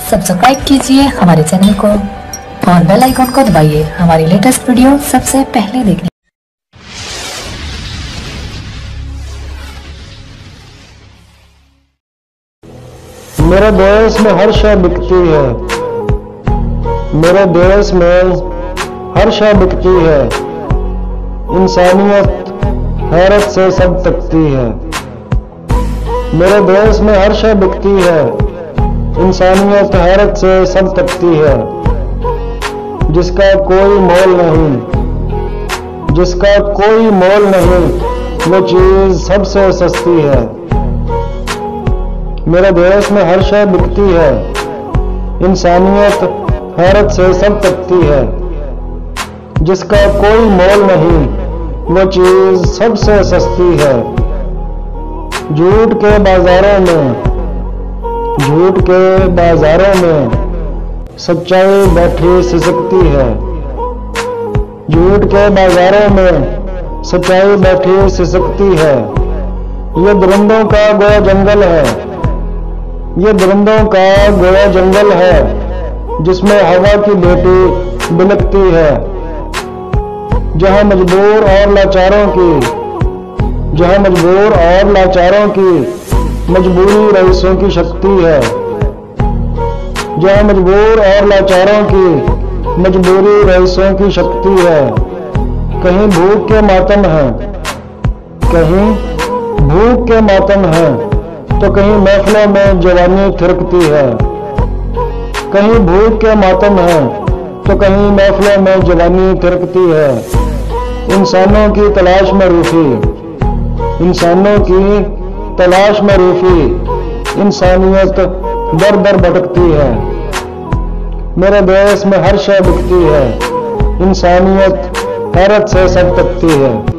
Subscribe कीजिए हमारे channel को और बेल आइकन को दबाइए हमारी लेटेस्ट वीडियो सबसे पहले देखने। मेरे देश में हर शय बिकती है, मेरे देश में हर शय बिकती है। इंसानियत हैरत से सब तकती है। मेरे देश में हर शय बिकती है, इंसानियत हैरत से सब तकती है। जिसका कोई मोल नहीं, जिसका कोई मोल नहीं, वो चीज सबसे सस्ती है। मेरे देश में हर शय बिकती है, इंसानियत हैरत से सब तकती है। जिसका कोई मोल नहीं, वो चीज सबसे सस्ती है। झूठ के बाजारों में, झूठ के बाजारों में सच्चाई बैठी सिसकती है। झूठ के बाजारों में सच्चाई बैठी सिसकती है। ये दरिंदों का गोया जंगल है, ये दरिंदों का गोया जंगल है, जिसमें हवा की बेटी बिलकती है। जहां मजबूर और लाचारों की, जहां मजबूर और लाचारों की मजबूरी रईसों की शक्ति है। जहां मजबूर और लाचारों की मजबूरी रईसों की शक्ति है। कहीं भूख के मातम है, कहीं भूख के मातम है, तो कहीं महफिलों में जवानी थिरकती है। कहीं भूख के मातम है, तो कहीं महफिलों में जवानी थिरकती है। इंसानों की तलाश में रूठी, इंसानों की तलाश में रूठी इंसानियत दर दर भटकती है। मेरे देश में हर शय बिकती है, इंसानियत हैरत से सब तकती है।